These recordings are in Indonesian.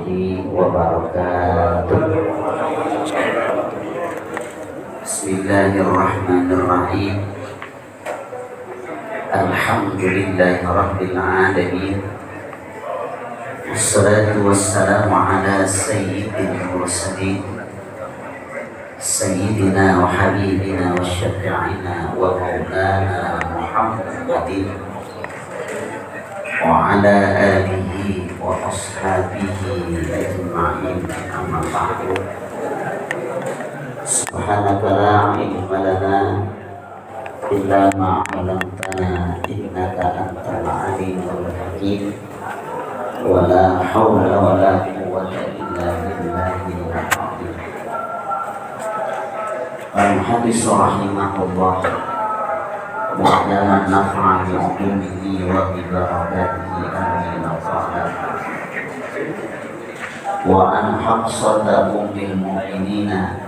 wabarakatuh. Bismillahirrahmanirrahim. Alhamdulillahirabbil alamin. Wassalatu wassalamu ala sayyidil mursalin sayyidina wa habibina wa syafi'ina wa maulana Muhammadin wa ala alihi wa ashabihi ajma'in, amma ba'du. Subhanaka la ilma lana illa ma 'allamtana innaka antal alimul hakim. Wa la hawla wa la quwwata illa billahil azim. Al-hadis rahimahullah wa nafa'a bi ulumihi wa bi barakatihi amin qala. Wa an Hafsah ummul mu'minina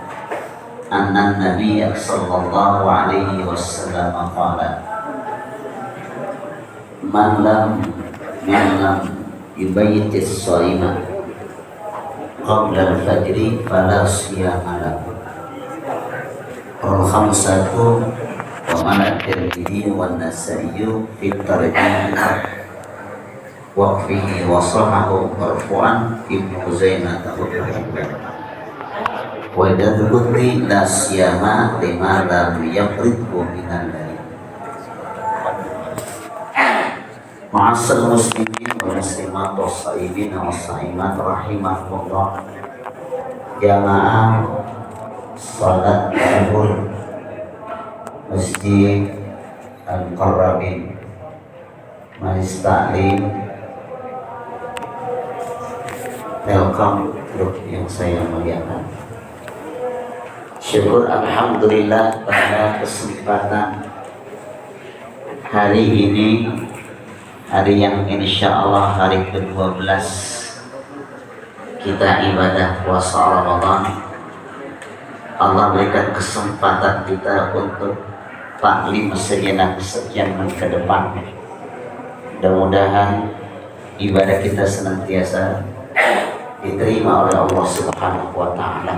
anna an-nabiy sallallahu alaihi wasallam qala man lam yubayyitis shaima qabla al-fajri fala siyama lahu. Al-khamsatu wa man at-Tirmidzi wa an-Nasa'i fi tarjih wa fihi wa sahahu marfu'an Ibnu Huzaimah wa dzikri la siyama lima lam yaqridhu minal lail. Ma'asal muslimin wa muslimat wa sa'imin wa sa'imat rahimahullah. Jamaah salat zuhur Masjid Al-Qarrabin Majlis Ta'lim, welcome grup yang saya muliakan. Syukur alhamdulillah pada kesempatan hari ini, hari yang insya Allah hari ke-12 kita ibadah puasa Ramadan. Allah berikan kesempatan kita untuk taklim sejenak sekian menit ke depan. Mudah-mudahan ibadah kita senantiasa diterima oleh Allah Subhanahu wa Ta'ala,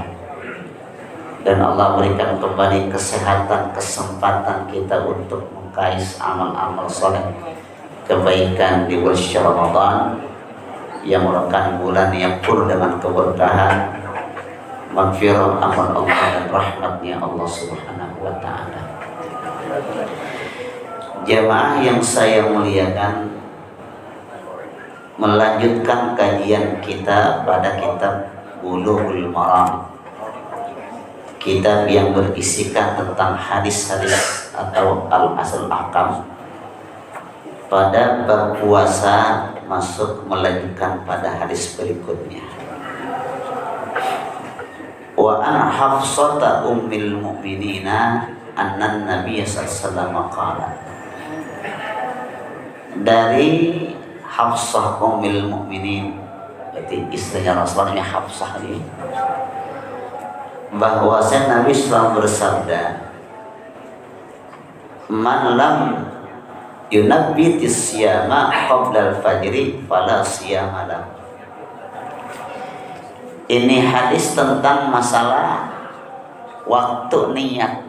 dan Allah berikan kembali kesehatan, kesempatan kita untuk mengkais amal-amal soleh, kebaikan di bulan Ramadan yang merupakan bulan yang penuh dengan keberkahan, maghfirah amal Allah dan rahmatnya Allah Subhanahu wa Ta'ala. Jamaah yang saya muliakan, melanjutkan kajian kita pada kitab Bulughul Maram, kitab yang berisikan tentang hadis-hadis atau al-asal ahkam. Pada bab puasa masuk melanjutkan pada hadis berikutnya. Wa an Hafsah ummul mu'minina anna Nabiy sallallahu alaihi wasallam qala. Dari Hafsah ummul mu'minin, berarti istrinya Rasulullah Hafsah ini, bahwasanya Nabi SAW bersabda, man lam yunabbitis siyama qabla al-fajri fala siyama lahu. Ini hadis tentang masalah waktu niat.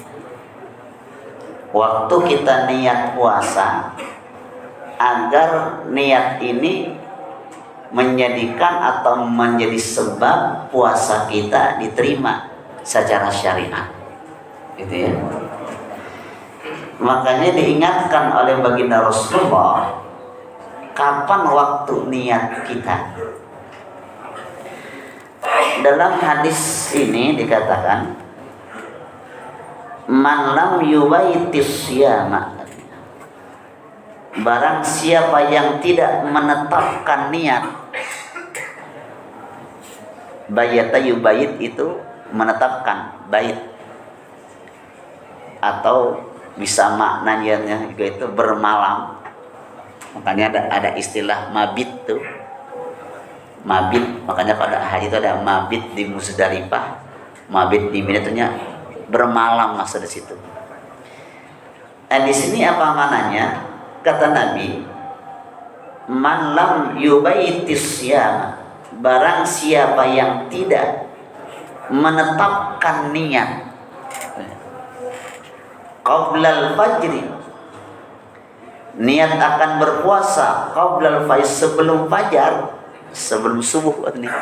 Waktu kita niat puasa, agar niat ini menjadikan atau menjadi sebab puasa kita diterima secara syariat, gitu ya. Makanya diingatkan oleh baginda Rasulullah kapan waktu niat kita. Dalam hadis ini dikatakan man lam yubayyitis siyama, barang siapa yang tidak menetapkan niat. Bayata yubayit itu menetapkan, bait, atau bisa maknanya juga itu bermalam. Makanya ada istilah mabit tuh, mabit. Makanya pada hari itu ada mabit di Muzdalifah, mabit di Mina, bermalam maksud di situ. Nah, di sini apa mananya? Kata Nabi, man lam yubayyitis siyama, barang siapa yang tidak menetapkan niat qablal fajri, niat akan berpuasa qablal fajr, sebelum fajar, sebelum subuh nih.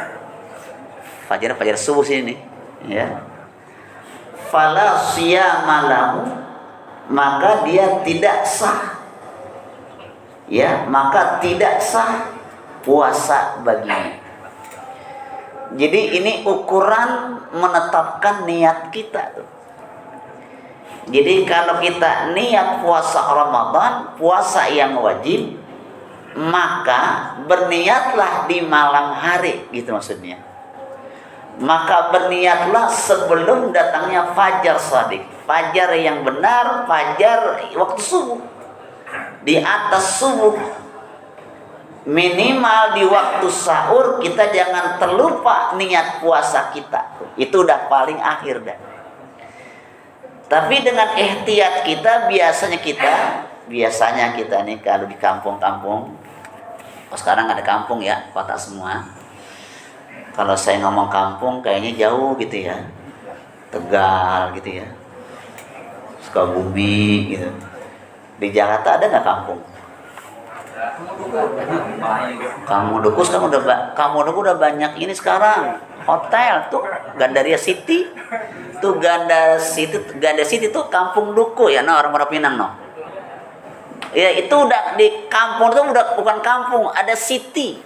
Fajar subuh sini nih, ya. Fala siyama lahu, maka dia tidak sah. Ya, maka tidak sah puasa baginya. Jadi ini ukuran menetapkan niat kita tuh. Jadi kalau kita niat puasa Ramadan, puasa yang wajib, maka berniatlah di malam hari, gitu maksudnya. Maka berniatlah sebelum datangnya fajar shadiq, fajar yang benar, fajar waktu subuh, di atas subuh. Minimal di waktu sahur kita jangan terlupa niat puasa kita. Itu udah paling akhir dah. Tapi dengan ihtiyat kita, biasanya kita nih kalau di kampung-kampung, sekarang ada kampung ya, kota semua. Kalau saya ngomong kampung kayaknya jauh gitu ya, Tegal gitu ya, Sukabumi gitu. Di Jakarta ada nggak kampung? Kamu Dukus udah banyak ini sekarang. Hotel tuh Gandaria City. Tuh Ganda City tuh kampung Duku ya, orang-orang Pinang Ya itu udah di kampung tuh udah bukan kampung, ada city.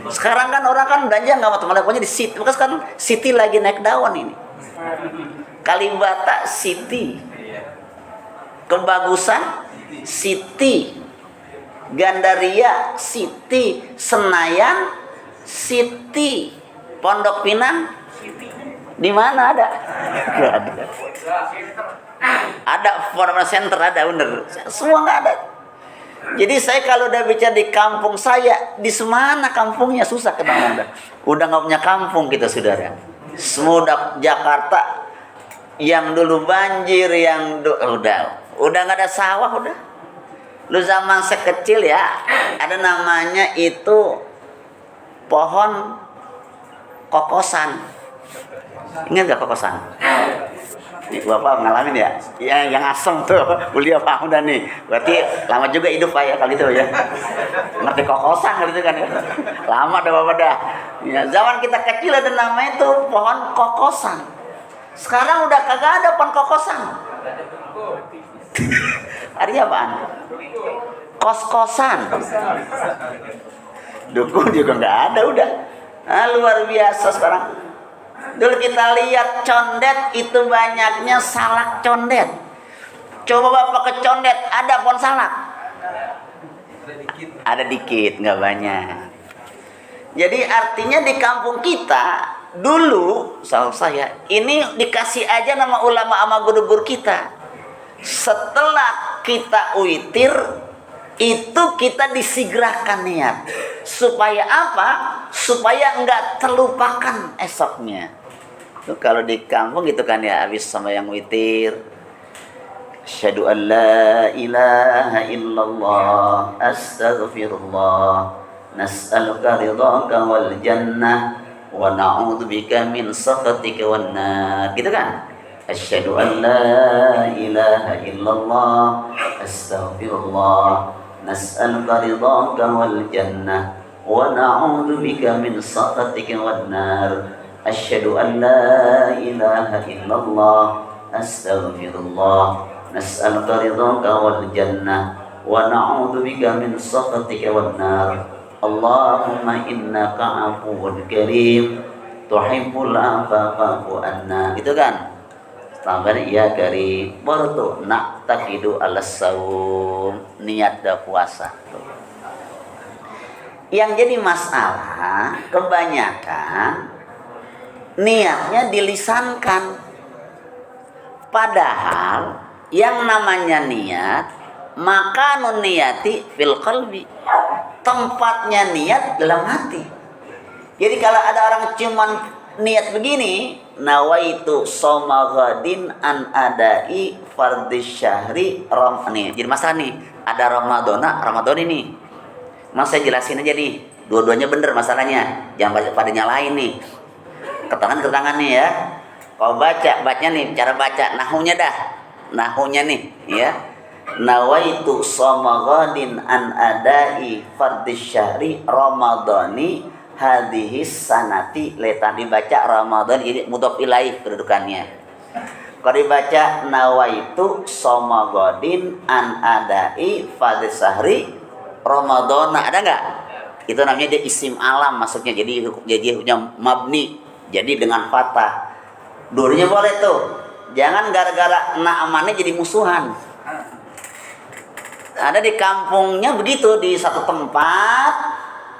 Sekarang kan orang kan belanja nggak mau pokoknya di city. Bekas kan city lagi naik daun ini. Kalibata City. Kebagusan City. Gandaria City, Senayan City, Pondok Pinang di mana ada? Nggak ada. Ada Formal Center ada bener, semua nggak ada. Jadi saya kalau udah bicara di kampung saya, di semana kampungnya susah ketemu udah nggak punya kampung kita saudara. Semua Jakarta yang dulu banjir, yang udah nggak ada sawah udah. Lu zaman sekecil ya, ada namanya itu pohon kokosan. Ingat gak kokosan? Nih, Bapak ngalamin ya? Yang asem tuh, beliau paham dah nih. Berarti lama juga hidup Pak ya kali itu ya. Ngerti kokosan kali itu kan ya. Lama dah Bapak dah. Ya, zaman kita kecil ada namanya tuh pohon kokosan. Sekarang udah kagak ada pohon kokosan. Artinya apaan? Kos-kosan. Dukun juga nggak ada udah. Luar biasa sekarang. Dulu kita lihat condet itu banyaknya salak condet. Coba Bapak ke condet, ada pohon salak? Ada dikit, nggak banyak. Jadi artinya di kampung kita dulu, saya ini dikasih aja nama ulama sama guru-guru kita. Setelah kita witir itu kita disigrahkan niat supaya apa? Supaya enggak terlupakan esoknya. Tuh, kalau di kampung gitu kan ya, habis sama yang witir, asyhadu an la ilaha illallah astaghfirullah nas'aluka ridhaka wal jannah wa na'udzubika min sakhatika wan nar, gitu kan? Asyhadu an la ilaha illallah astaghfirullah nas'aluka ridhaka wal jannah wa na'udzubika min sakhatika wan nar. Asyhadu an la ilaha illallah astaghfirullah nas'aluka ridhaka wal jannah wa na'udzubika min sakhatika wan nar. Allahumma innaka afuwwun karim tuhibbul afwa fa'fu anna. Gitu kan? Tambahnya ya karim, baru tuh nak takidu alas saum, niat dah puasa. Yang jadi masalah kebanyakan niatnya dilisankan, padahal yang namanya niat maka nuniyati fil qalbi, tempatnya niat dalam hati. Jadi kalau ada orang cuman niat begini, nawaitu soma ghadin an adai fardhi syahri nih. Jadi masalah nih, ada Ramadan ini. Mas saya jelasin aja nih, dua-duanya bener masalahnya, jangan pada nyalain nih. Ketangan nih ya. Kalau bacanya nih, cara baca nahunya dah. Nahunya nih, ya. Nawaitu shoma ghadin an adai fardhi syahri ramadhani hadhihi sanati. Letan dibaca Ramadan ini mudhof ilaih kedudukannya. Kalau dibaca nawaitu shoma ghadin an adai fardhi syahri ramadhana, ada enggak? Itu namanya dia isim alam masuknya, jadi punya mabni, jadi dengan fathah. Dulunya boleh tuh, jangan gara-gara naamannya jadi musuhan. Ada di kampungnya begitu, di satu tempat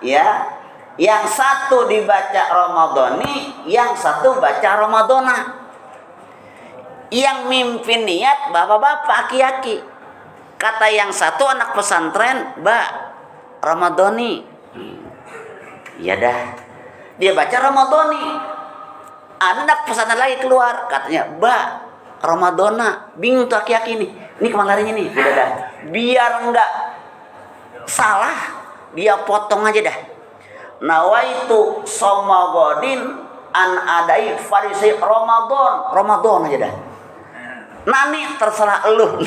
ya, yang satu dibaca Ramadhani, yang satu baca Ramadhana. Yang mimpin niat bapak-bapak aki-aki. Kata yang satu anak pesantren, Mbak, Ramadhani. Ya dah, dia baca Ramadhani. Anak pesantren lagi keluar, katanya, Mbak, Ramadhana. Bingung tuh aki-aki nih. Ini kemana larinya nih? Udah dah. Biar enggak salah, dia potong aja dah. Nawaitu shoma ghadin an adai farisi Ramadan aja dah. Nani terserah elu.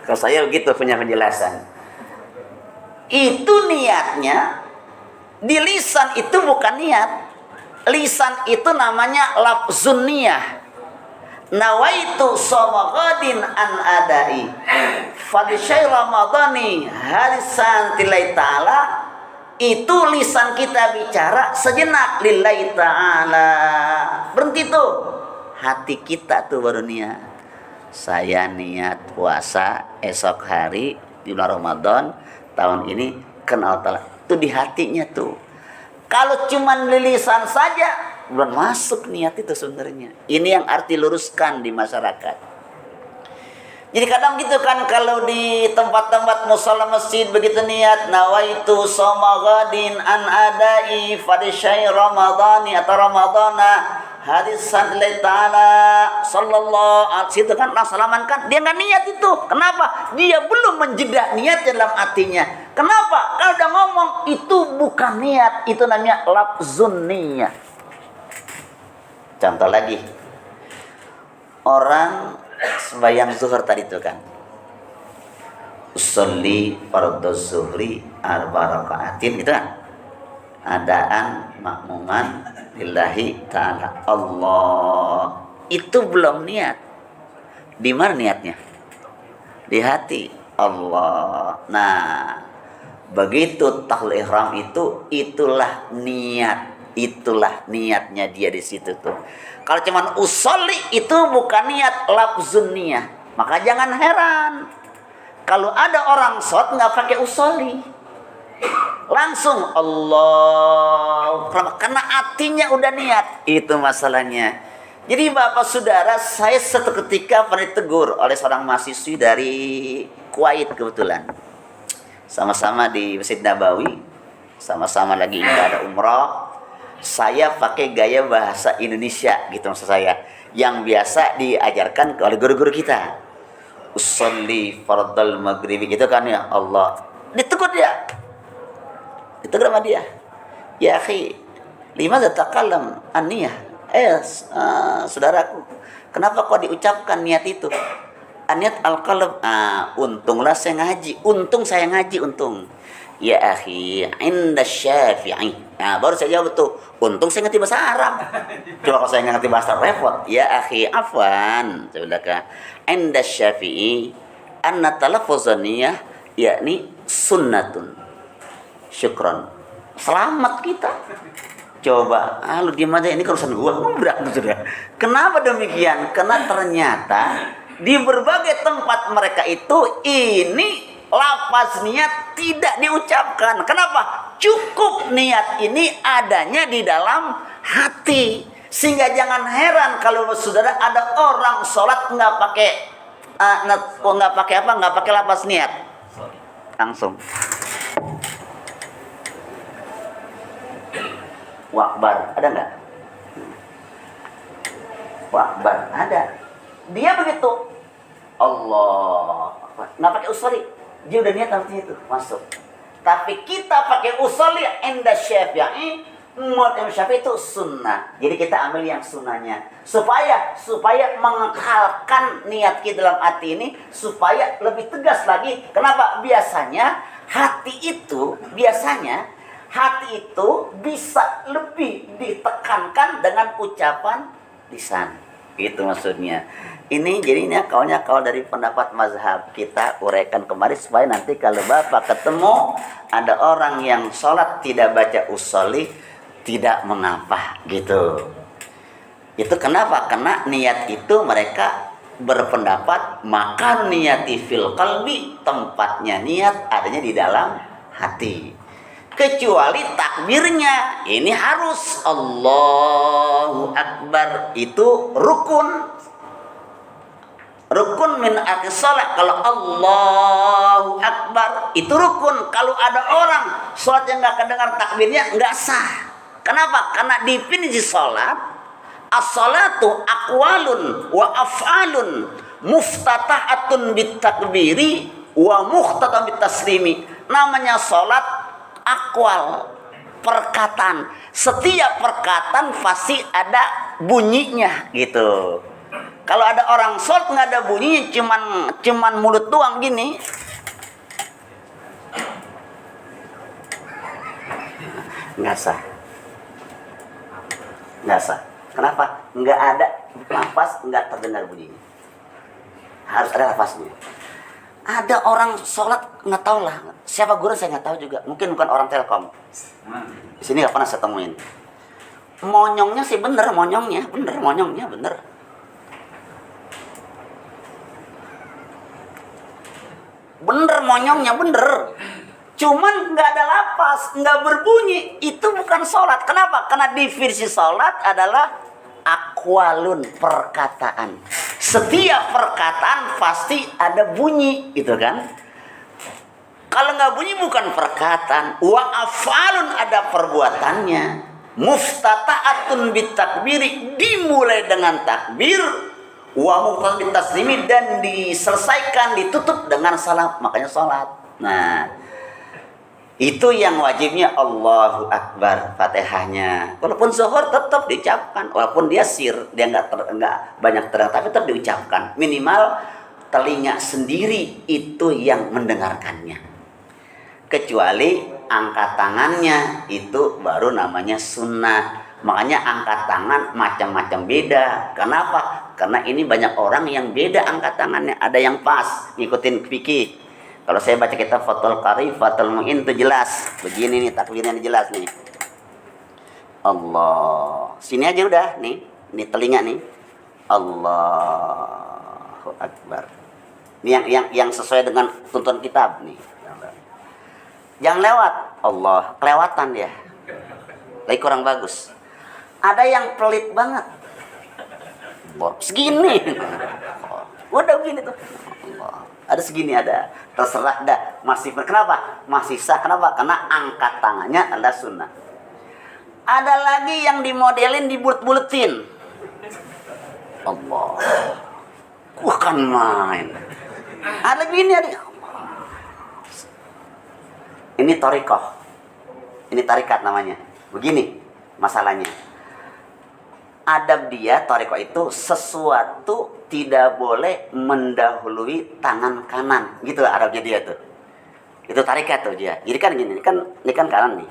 Kalau saya begitu punya penjelasan. Itu niatnya. Di lisan itu bukan niat. Lisan itu namanya lafzun niyah. Nawaitu shoma ghadin an adai fadsyai ramadhani harisan lillahi ta'ala. Itu lisan kita bicara sejenak lillahi ta'ala. Berhenti tuh. Hati kita tuh baru niat. Saya niat puasa esok hari di bulan Ramadan tahun ini kenal Allah. Itu di hatinya tuh. Kalau cuman lisan saja belum masuk niat itu sebenarnya. Ini yang arti luruskan di masyarakat. Jadi kadang gitu kan, kalau di tempat-tempat musala masjid begitu niat nawaitu shoma ghadin an adai fadsyai ramadhani atau ramadhana hadisan lillahi ta'ala sallallahu alaihi situ kan langsung salaman kan, dia enggak niat itu. Kenapa? Dia belum menjeda niat dalam hatinya. Kenapa? Kalau udah ngomong itu bukan niat, itu namanya lafzun niyah. Contoh lagi, orang sembahyang zuhur tadi itu kan, usolli fardhu zuhri arba rakaatin, itu kan adaan makmuman lillahi ta'ala Allah. Itu belum niat. Di mana niatnya? Di hati Allah. Nah, begitu tahlil ihram itu, itulah niat. Itulah niatnya dia di situ tuh. Kalau cuman usolli itu bukan niat, lafzun niyah. Maka jangan heran kalau ada orang sholat nggak pakai usolli, langsung Allah, karena hatinya udah niat. Itu masalahnya. Jadi bapak saudara, saya satu ketika pernah ditegur oleh seorang mahasiswi dari Kuwait kebetulan. Sama-sama di Masjid Nabawi, sama-sama lagi ada umrah. Saya pakai gaya bahasa Indonesia gitu maksud saya, yang biasa diajarkan oleh guru-guru kita. Usolli fardal maghribi gitu kan ya Allah. Ditegur dia. Ditegur sama dia. Ya akhi, limadza taqallam an-niyah? Saudaraku, kenapa kok diucapkan niat itu? Niat al-qalb. Untunglah saya ngaji. Untung saya ngaji, untung. Ya akhi, inda Syafi'i. Nah, baru saya jawab tuh. Untung saya ngerti bahasa Arab. Coba kalau saya ngerti bahasa Arab repot. Ya akhi, afwan. Sebenarnya inda Syafi'i anna talaffuzun niyah yakni sunnatun. Syukron. Selamat kita. Coba, lu diam aja, ini urusan gua. Berat sudah. Kenapa demikian? Karena ternyata di berbagai tempat mereka itu ini lafaz niat tidak diucapkan. Kenapa? Cukup niat ini adanya di dalam hati. Sehingga jangan heran kalau saudara ada orang sholat nggak pakai lafaz niat. Langsung. Wakbar, ada nggak? Wakbar, ada. Dia begitu. Allah, nggak pakai usri. Dia udah niat artinya itu masuk. Tapi kita pakai usul ya inda Syafi'i, menurut Imam Syafi'i itu sunnah. Jadi kita ambil yang sunnahnya supaya mengekalkan niat kita dalam hati ini supaya lebih tegas lagi. Kenapa? Biasanya hati itu bisa lebih ditekankan dengan ucapan lisan. Itu maksudnya. Ini jadinya kaunya dari pendapat mazhab kita uraikan kemarin supaya nanti kalau Bapak ketemu ada orang yang sholat tidak baca usolli tidak mengapa gitu. Itu kenapa? Karena niat itu mereka berpendapat maka niyati fil qalbi, tempatnya niat adanya di dalam hati. Kecuali takbirnya ini harus Allahu Akbar, itu rukun min arkanis shalah. Kalau Allahu Akbar itu rukun. Kalau ada orang sholatnya nggak kedengar takbirnya nggak sah. Kenapa? Karena definisi sholat, as-sholatu aqwalun wa af'alun muftatahatun bitakbiri wa mukhtatam bitaslimi. Namanya sholat aqwal, perkataan. Setiap perkataan pasti ada bunyinya gitu. Kalau ada orang sholat nggak ada bunyinya, cuman mulut doang gini, nggak sah. Kenapa? Nggak ada nafas, nggak terdengar bunyinya. Harus ada nafasnya. Ada orang sholat nggak tahu lah, siapa guru saya nggak tahu juga. Mungkin bukan orang Telkom. Di sini nggak pernah saya temuin. Monyongnya sih bener. Monyongnya bener, cuman nggak ada lapas, nggak berbunyi. Itu bukan sholat. Kenapa? Karena definisi sholat adalah aqwalun, perkataan. Setiap perkataan pasti ada bunyi, gitu kan? Kalau nggak bunyi bukan perkataan. Wa af'alun, ada perbuatannya. Muftata'atun bitakbiri, dimulai dengan takbir. Wa muqtadim taslimi, dan diselesaikan, ditutup dengan salam, makanya salat. Nah, itu yang wajibnya Allahu Akbar, Fatihahnya. Walaupun zuhur tetap diucapkan, walaupun dia dia nggak banyak terang, tapi tetap diucapkan. Minimal telinga sendiri itu yang mendengarkannya. Kecuali angkat tangannya itu baru namanya sunnah. Makanya angkat tangan macam-macam beda. Kenapa? Karena ini banyak orang yang beda angkat tangannya. Ada yang pas, ngikutin fikih. Kalau saya baca kitab Fathul Qari, Fathul Mu'in itu jelas. Begini nih, takbirnya jelas nih. Allah. Sini aja udah, nih. Ini telinga nih. Allahu Akbar. Ini yang sesuai dengan tuntunan kitab nih. Jangan lewat. Allah, kelewatan dia. Lagi kurang bagus. Ada yang pelit banget. Segini. Udah begini tuh. Ada segini, ada. Terserah dah. Masih, kenapa? Masih sah. Kenapa? Karena angkat tangannya adalah sunnah. Ada lagi yang dimodelin, dibulet-buletin. Allah. Bukan main. Ada gini, ada. Ini thariqah. Ini tarikat namanya. Begini masalahnya. Adab dia, thariqah itu sesuatu tidak boleh mendahului tangan kanan. Gitu adabnya dia tuh. Itu tarikat tuh dia. Jadi kan gini, ini kan kanan nih.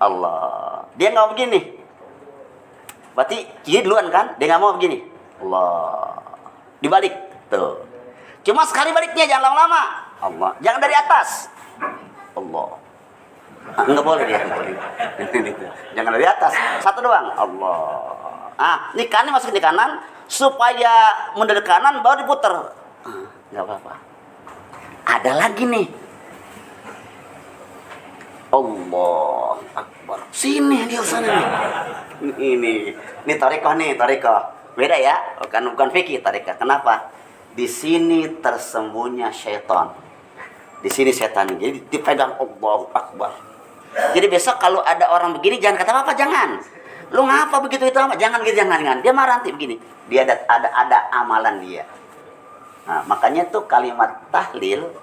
Allah. Dia nggak mau begini. Berarti kiri duluan kan? Dia nggak mau begini. Allah. Dibalik tuh. Cuma sekali baliknya, jangan lama-lama. Allah. Jangan dari atas. Allah. Nggak boleh dia. Jangan dari atas. Satu doang. Allah. Ini kanan masuk di kanan supaya mundur ke kanan baru diputer. Nggak apa-apa. Ada lagi nih. Allah Akbar. Sini dia sana nih. Ini thariqah. Beda ya? Bukan fikih thariqah. Kenapa? Di sini tersembunyi syaitan. Di sini setan. Jadi dipegang Allahu Akbar. Jadi besok kalau ada orang begini jangan kata apa, jangan. Lu ngapa begitu itu amat? Jangan gitu, jangan. Dia marah nanti begini. Dia ada amalan dia. Nah, makanya tuh kalimat tahlil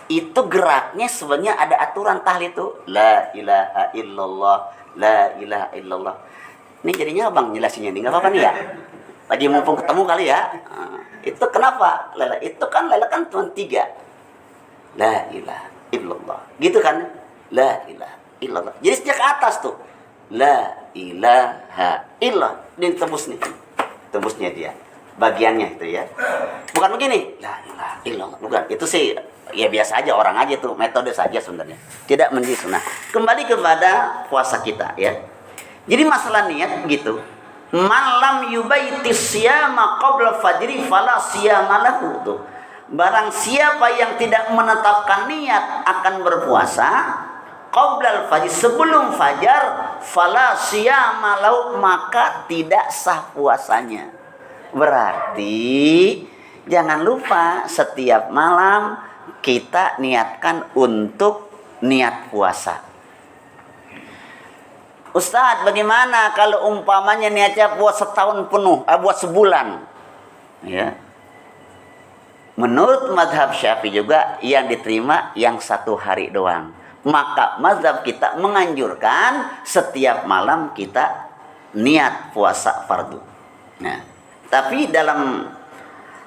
itu geraknya sebenarnya ada aturan tahlil itu. La ilaha illallah, la ilaha illallah. Ini jadinya abang jelasinnya nih, nggak apa-apa nih ya. Lagi mumpung ketemu kali ya. Itu kenapa? Itu kan lela kan cuma 3. La ilaha illallah. Gitu kan? La ilaha illallah. Jadi sejak atas tuh. La ilaha illallah. Ini tembus nih. Tembusnya dia. Bagiannya itu ya. Bukan begini. La ilaha illallah. Bukan. Itu sih ya biasa aja, orang aja tuh. Metode saja sebenarnya. Tidak menjadi sunnah. Kembali kepada puasa kita ya. Jadi masalah niat gitu. Malam yubaiti siyama qabla fajri fala siyama lahu tuh. Barang siapa yang tidak menetapkan niat akan berpuasa qablal fajr, sebelum fajar, fala siyama lahu, maka tidak sah puasanya. Berarti jangan lupa setiap malam kita niatkan untuk niat puasa. Ustadz, bagaimana kalau umpamanya niatnya buat setahun penuh, buat sebulan? Ya. Menurut mazhab Syafi'i juga yang diterima yang 1 hari doang. Maka mazhab kita menganjurkan setiap malam kita niat puasa fardu. Nah, tapi dalam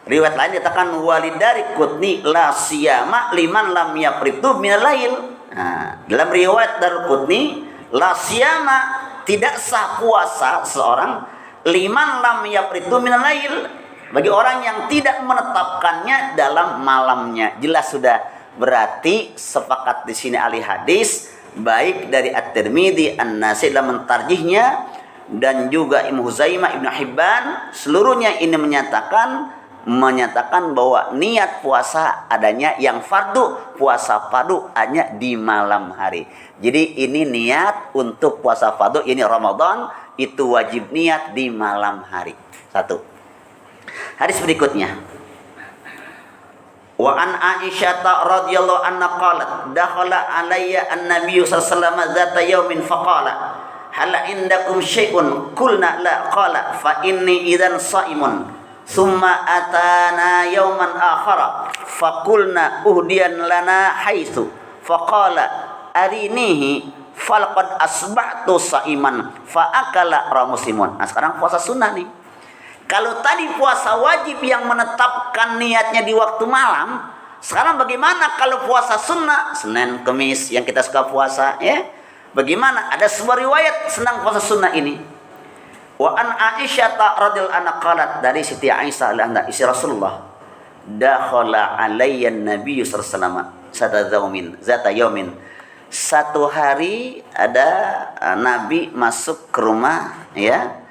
riwayat lain dikatakan walidari kutni la siyama liman lam yapritu minal lail. Nah, dalam riwayat Darqutni la siyama, tidak sah puasa seorang liman lam yapritu minal lail, bagi orang yang tidak menetapkannya dalam malamnya. Jelas sudah. Berarti sepakat di sini ahli hadis baik dari At-Tirmidzi, An-Nasai dalam mentarjihnya dan juga Ibnu Huzaimah, Ibnu Hibban, seluruhnya ini menyatakan bahwa niat puasa adanya yang fardu, puasa fardu hanya di malam hari. Jadi ini niat untuk puasa fardu, ini Ramadan, itu wajib niat di malam hari. 1. Hadis berikutnya. Wa an Aisyah radhiyallahu anha qalat dakhala alayya an-nabiy sallallahu alaihi wasallam zata yawmin faqala hal indakum syai'un qulna la qala fa inni idzan shaimun thumma atana yawman akhara faqulna uhdiyan lana haitsu faqala arinihi falqad asbahtu shaiman fa akala ramuslimun. Nah, sekarang puasa sunnah nih. Kalau tadi puasa wajib yang menetapkan niatnya di waktu malam, sekarang bagaimana kalau puasa sunnah, Senin, Kamis yang kita suka puasa, ya? Bagaimana? Ada sebuah riwayat senang puasa sunnah ini. Wa an Aisyah radhiyallahu anha qalat, dari Siti Aisyah anha istri Rasulullah, dakhala alayya an-nabiy sallallahu alaihi wasallam zata yaumin. Satu hari ada Nabi masuk ke rumah ya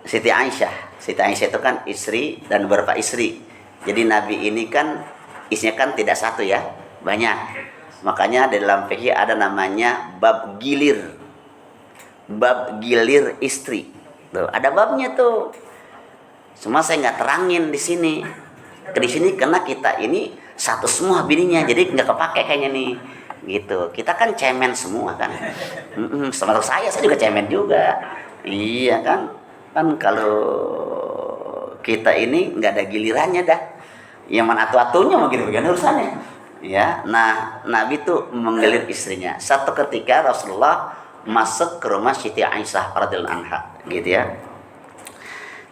Siti Aisyah. Siti Aisyah itu kan istri dan beberapa istri. Jadi Nabi ini kan isinya kan tidak satu ya, banyak. Makanya di dalam fikih ada namanya bab gilir. Bab gilir istri. Tuh, ada babnya tuh. Cuma saya nggak terangin di sini. Di sini karena kita ini satu semua bininya, jadi nggak kepake kayaknya nih. Gitu. Kita kan cemen semua kan. Termasuk saya juga cemen juga. Iya kan. Kan kalau kita ini nggak ada gilirannya dah, yang mana atu-atunya mau gini-gini urusannya ya. Nah, Nabi tuh menggilir istrinya. Satu ketika Rasulullah masuk ke rumah Siti Aisyah radhiyallahu anha gitu ya.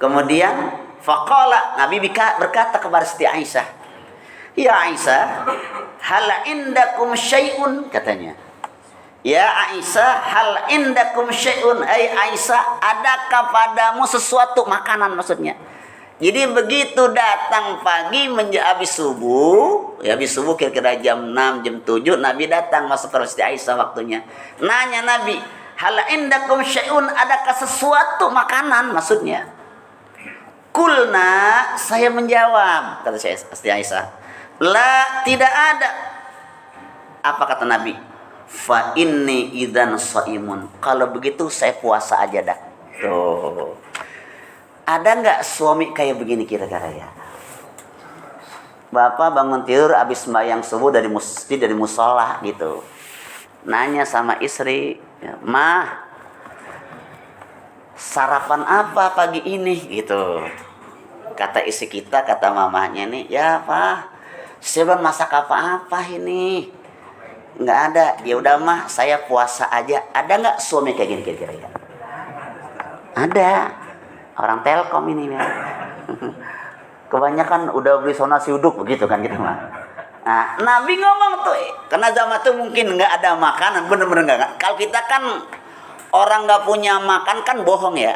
Kemudian faqala, Nabi berkata kepada Siti Aisyah, ya Aisyah, hal indakum syai'un, katanya. Ya Aisyah, hal indakum syai'un, ai Aisyah, adakah padamu sesuatu, makanan maksudnya. Jadi begitu datang pagi habis subuh, ya habis subuh kira-kira jam 6, jam 7, Nabi datang masuk ke Siti Aisyah waktunya. Nanya Nabi, hal indakum syai'un, adakah sesuatu makanan maksudnya. Kulna, saya menjawab, kata Siti Aisyah, la, tidak ada. Apa kata Nabi? Fa inni idzan shaimun. Kalau begitu saya puasa aja dah. Tuh. Ada nggak suami kayak begini kira-kira ya? Bapak bangun tidur habis sembahyang subuh dari masjid, dari musola gitu. Nanya sama istri, "Mah, sarapan apa pagi ini?" gitu. Kata istri kita, kata mamahnya nih, "Ya Pak, Saya belum masak apa-apa ini. Nggak ada. Ya udah mah, saya puasa aja. Ada nggak suami kayak gini kira-kira? Ada. Orang Telkom ini ya. Kebanyakan udah beli nasi uduk begitu kan gitu mah. Nah, Nabi ngomong tuh, karena zaman itu mungkin nggak ada makanan, bener-bener nggak. Kalau kita kan orang nggak punya makan kan bohong ya.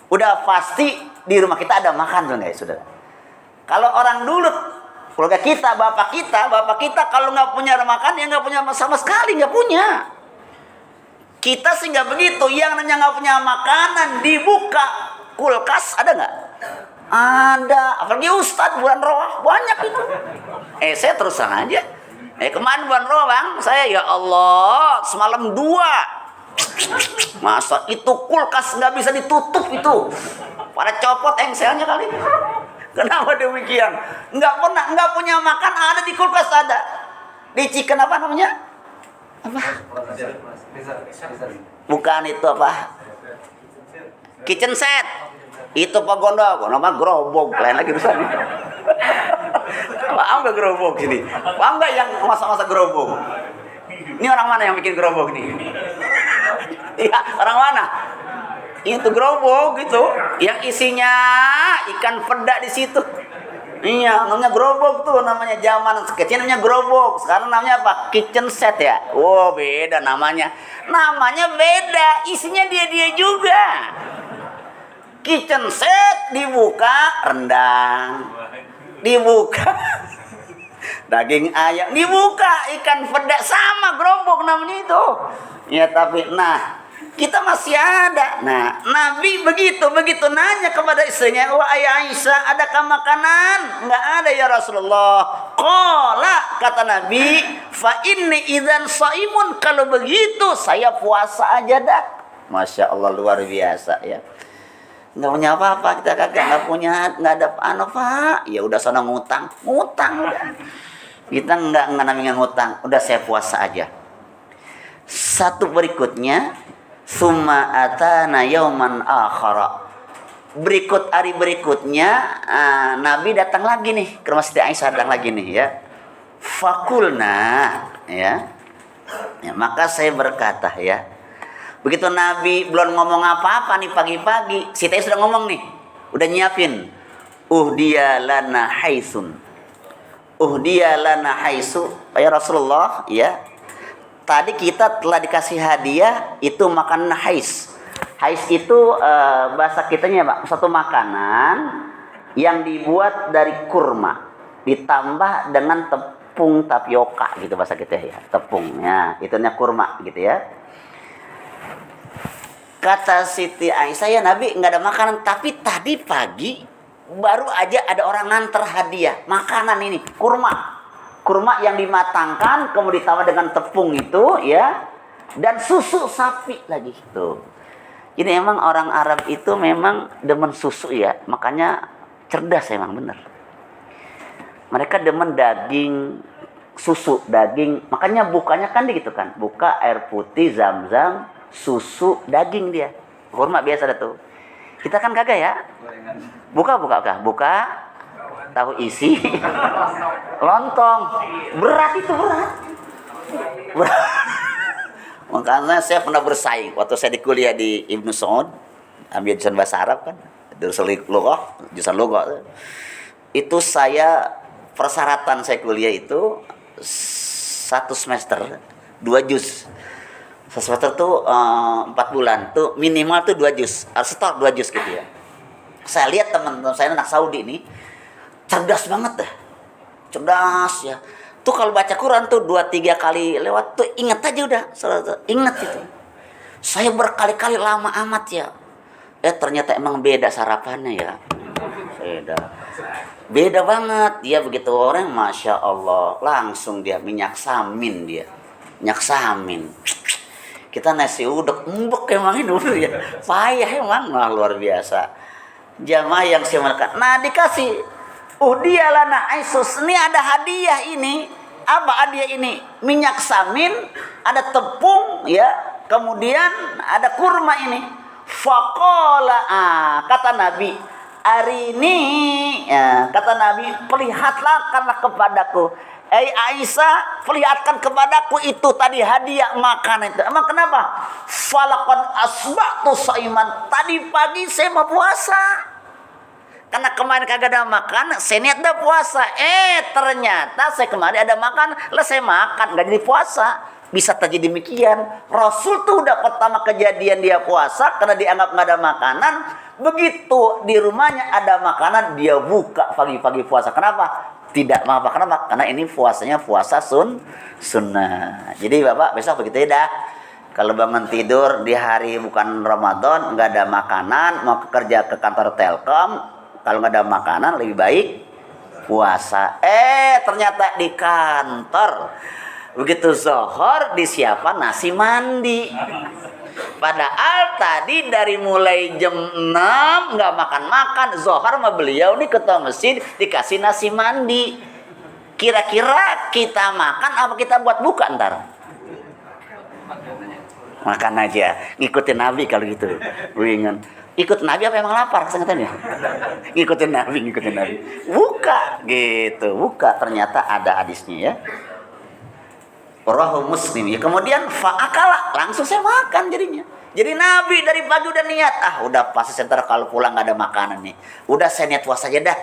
Udah pasti di rumah kita ada makan tuh nggak ya, saudara? Kalau orang dulu, keluarga kita, bapak kita kalau nggak punya makan ya nggak punya sama sekali, nggak punya. Kita sih nggak begitu. Yang namanya nggak punya makanan dibuka kulkas ada nggak? Ada. Apalagi Ustadz bulan Roh banyak itu. Saya terus terang aja. Kemarin bulan Roh bang, saya ya Allah semalam 2. Masa itu kulkas nggak bisa ditutup itu? Pada copot engselnya kali. Kenapa demikian? Nggak punya makan ada di kulkas ada. Di chicken apa namanya? Apa? Bukan itu apa? Kitchen set. Itu Pak Gondo, nama gerobok lain lagi rusaknya. Paham nggak gerobok ini? Paham nggak yang masak-masak gerobok? Ini orang mana yang bikin gerobok ini? Iya, orang mana? Itu gerobok gitu, yang isinya ikan peda di situ. Iya, namanya gerobok tuh, namanya zaman kecil namanya gerobok. Sekarang namanya apa? Kitchen set ya. Oh, beda namanya. Namanya beda, isinya dia juga. Kitchen set dibuka rendang, dibuka daging ayam, dibuka ikan peda, sama gerobok namanya itu. Ya tapi kita masih ada. Nah, Nabi begitu nanya kepada istrinya, "Wahai Aisyah, adakah makanan?" "Enggak ada ya Rasulullah." Qala, kata Nabi, "Fa inni idzan shaimun." Kalau begitu saya puasa aja dah. Masya Allah, luar biasa ya. Nggak punya apa-apa, kita kagak nggak ada Pak. Ya udah sana ngutang udah. Kita nggak namanya ngutang, udah saya puasa aja. Satu berikutnya, summa atana yauman akhara. Hari berikutnya Nabi datang lagi nih ke rumah Siti Aisyah, datang lagi nih ya. Fakulna ya. Maka saya berkata ya. Begitu Nabi belum ngomong apa-apa nih pagi-pagi, Siti Aisyah sudah ngomong nih, udah nyiapin. Uhdiya lana haisu ya Rasulullah ya. Tadi kita telah dikasih hadiah itu makanan hais. Hais itu bahasa kitanya Pak, satu makanan yang dibuat dari kurma ditambah dengan tepung tapioka gitu bahasa kita ya. Tepungnya itunya kurma gitu ya. Kata Siti Aisyah, ya Nabi nggak ada makanan, tapi tadi pagi baru aja ada orang nganter hadiah makanan ini, kurma yang dimatangkan kemudian ditambah dengan tepung itu ya, dan susu sapi lagi tuh. Ini emang orang Arab itu memang demen susu ya, makanya cerdas emang bener. Mereka demen daging, susu, daging, makanya bukanya kan gitu kan, buka air putih Zam-Zam, susu, daging dia. Kurma biasa ada tuh. Kita kan kagak ya. Buka tahu isi lontong. Berat itu berat. Makanya saya pernah bersaing waktu saya di kuliah di Ibnu Saud, ambil jurusan bahasa Arab kan, jurusan lughah. Itu saya persyaratan saya kuliah itu 1 semester 2 juz. Semester tuh 4 bulan tuh minimal tuh 2 juz, harus setor 2 juz gitu ya. Saya lihat teman-teman saya anak Saudi ini cerdas banget dah, cerdas ya. Tuh kalau baca Quran tuh 2-3 kali lewat tuh ingat aja udah, ingat itu. Saya berkali-kali lama amat ya. Ternyata emang beda sarapannya ya. Beda banget dia begitu orang, masya Allah, langsung dia minyak samin Kita nasi uduk embek emang ini dulu ya, payah emang, luar biasa. Jamaah yang saya melakukan, dikasih dia lana aisus, ini ada hadiah ini. Apa hadiah ini? Minyak samin, ada tepung ya, kemudian ada kurma ini. Faqala, kata Nabi, hari ini ya, kata Nabi, perlihatkanlah kepadaku. Aisyah, perlihatkan kepadaku itu tadi hadiah makan itu. Emang kenapa? Falaqad asbahtu shaiman. Tadi pagi saya mau puasa. Karena kemarin kagak ada makan, saya niat dah puasa. Ternyata saya kemarin ada makan, lah saya makan, gak jadi puasa. Bisa terjadi demikian. Rasul tuh udah pertama kejadian dia puasa karena dianggap gak ada makanan. Begitu di rumahnya ada makanan, dia buka pagi-pagi puasa. Kenapa? Tidak apa-apa. Kenapa? Karena ini puasanya puasa sunnah. Jadi Bapak besok begitu ya dah. Kalau bangun tidur di hari bukan Ramadan, nggak ada makanan, mau kerja ke kantor Telkom, kalau nggak ada makanan lebih baik puasa. Ternyata di kantor begitu zuhur disiapkan nasi mandi. Padahal tadi dari mulai jam 6 nggak makan-makan. Zuhur sama beliau nih ketua masjid dikasih nasi mandi. Kira-kira kita makan apa kita buat buka ntar? Makan aja. Ngikutin Nabi kalau gitu. Wingan. Ikut Nabi apa emang lapar? Sengatannya? Ngikutin Nabi. Buka gitu. Buka, ternyata ada hadisnya ya. Rawahu Muslim ya. Kemudian fa'akala, langsung saya makan jadinya. Jadi Nabi dari pagi udah niat, udah pasti sebentar kalau pulang nggak ada makanan nih. Udah saya niat puasa aja dah.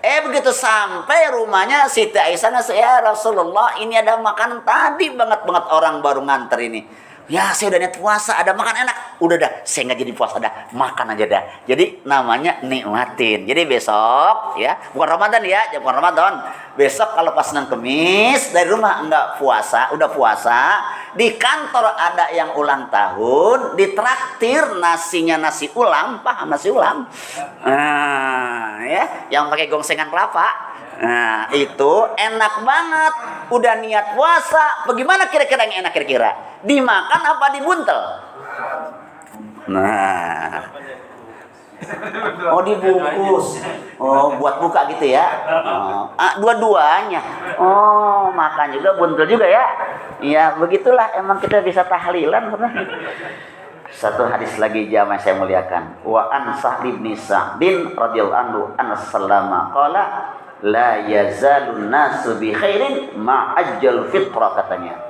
Begitu sampai rumahnya Siti Aisyah, ya Rasulullah, ini ada makanan tadi banget orang baru nganter ini. Ya saya udah niat puasa, ada makan enak. Udah dah, saya nggak jadi puasa dah, makan aja dah. Jadi namanya nikmatin. Jadi besok ya, bukan Ramadan ya, bukan Ramadan. Besok kalau pas Senin Kemis dari rumah enggak puasa, udah puasa, di kantor ada yang ulang tahun, ditraktir nasinya nasi ulam, paham nasi ulam? Ya, yang pakai gongsengan kelapa. Nah, itu enak banget. Udah niat puasa, bagaimana kira-kira yang enak kira-kira? Dimakan apa dibuntel? Nah. Oh, dibungkus. Oh, buat buka gitu ya. Dua-duanya. Oh, makan juga, buntel juga ya. Ya, begitulah emang kita bisa tahlilan sebenarnya. Satu hadis lagi jamaah saya muliakan. Wa an Sa'd bin Sa'din radhiyallahu anhu an-sallama qala la yazalun nasu bi khairin ma'ajjal fitrah katanya.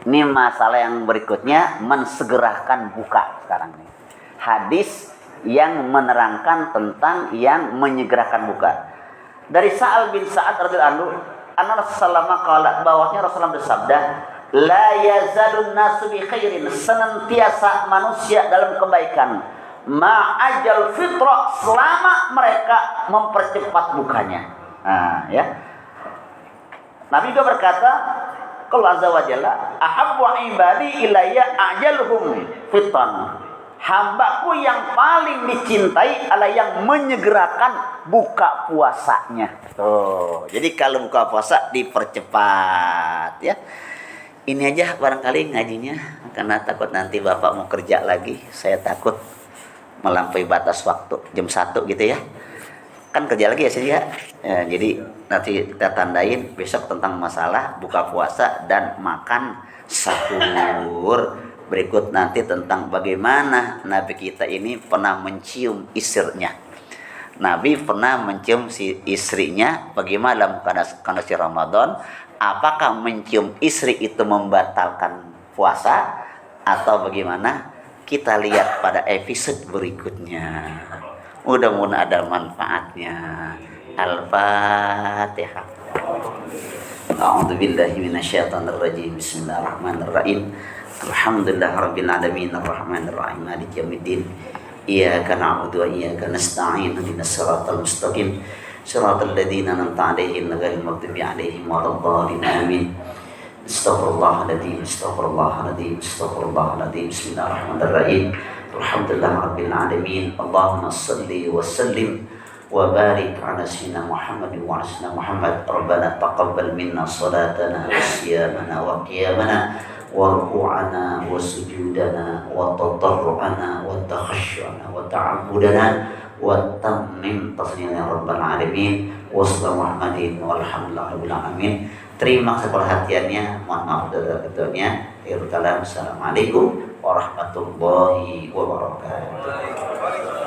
Ini masalah yang berikutnya, mensegerakan buka sekarang nih. Hadis yang menerangkan tentang yang menyegerakan buka. Dari Sa'al bin Sa'ad radhiyallahu anhu, anna Rasulullah qala, bahwasanya Rasulullah bersabda, la yazalun nasu bi khairin, senantiasa manusia dalam kebaikan, ma'ajal fitrah, selama mereka mempercepat bukanya. Ya. Nabi juga berkata, Allah azza wa jalla, ahabbu ibadi ilayya ajaluhum fitan. Hambaku yang paling dicintai adalah yang menyegerakan buka puasanya. Jadi kalau buka puasa dipercepat ya. Ini aja barangkali ngajinya, karena takut nanti Bapak mau kerja lagi. Saya takut melampaui batas waktu jam 1 gitu ya. Kan kerja lagi ya saya. Jadi nanti kita tandain besok tentang masalah buka puasa dan makan sahur. Berikut nanti tentang bagaimana Nabi kita ini pernah mencium istrinya. Nabi pernah mencium si istrinya bagaimana dalam kondisi Ramadan. Apakah mencium istri itu membatalkan puasa atau bagaimana? Kita lihat pada episode berikutnya. Mudah-mudahan ada manfaatnya. Al-Fatihah. A'udzubillahi minasyaitonirrajim. Bismillahirrahmanirrahim. Alhamdulillahirabbil alamin arrahmanir rahim maliki yaumiddin. Iyyaka na'budu wa iyyaka nasta'in ihdinas siratal mustaqim siratal ladzina an'amta 'alaihim ghairil maghdubi 'alaihim waladdallin amin. Astaghfirullahaladzim. Bismillahirrahmanirrahim. Alhamdulillahirabbil alamin. Allahumma shalli wa sallim wa barik ala sayyidina Muhammad wa ala Muhammad. Rabbana taqabbal minna salatana wa siyamana wa qiyamana wa ruku'ana wa sujudana wa tadarru'ana wa takhashu'ana wa ta'abudana wa tammim tasniyana ya rabbal alamin. Wassalamualaikum warahmatullahi wabarakatuh. Terima kasih perhatiannya. Mohon maaf dari ketuanya. Assalamualaikum warahmatullahi wabarakatuh.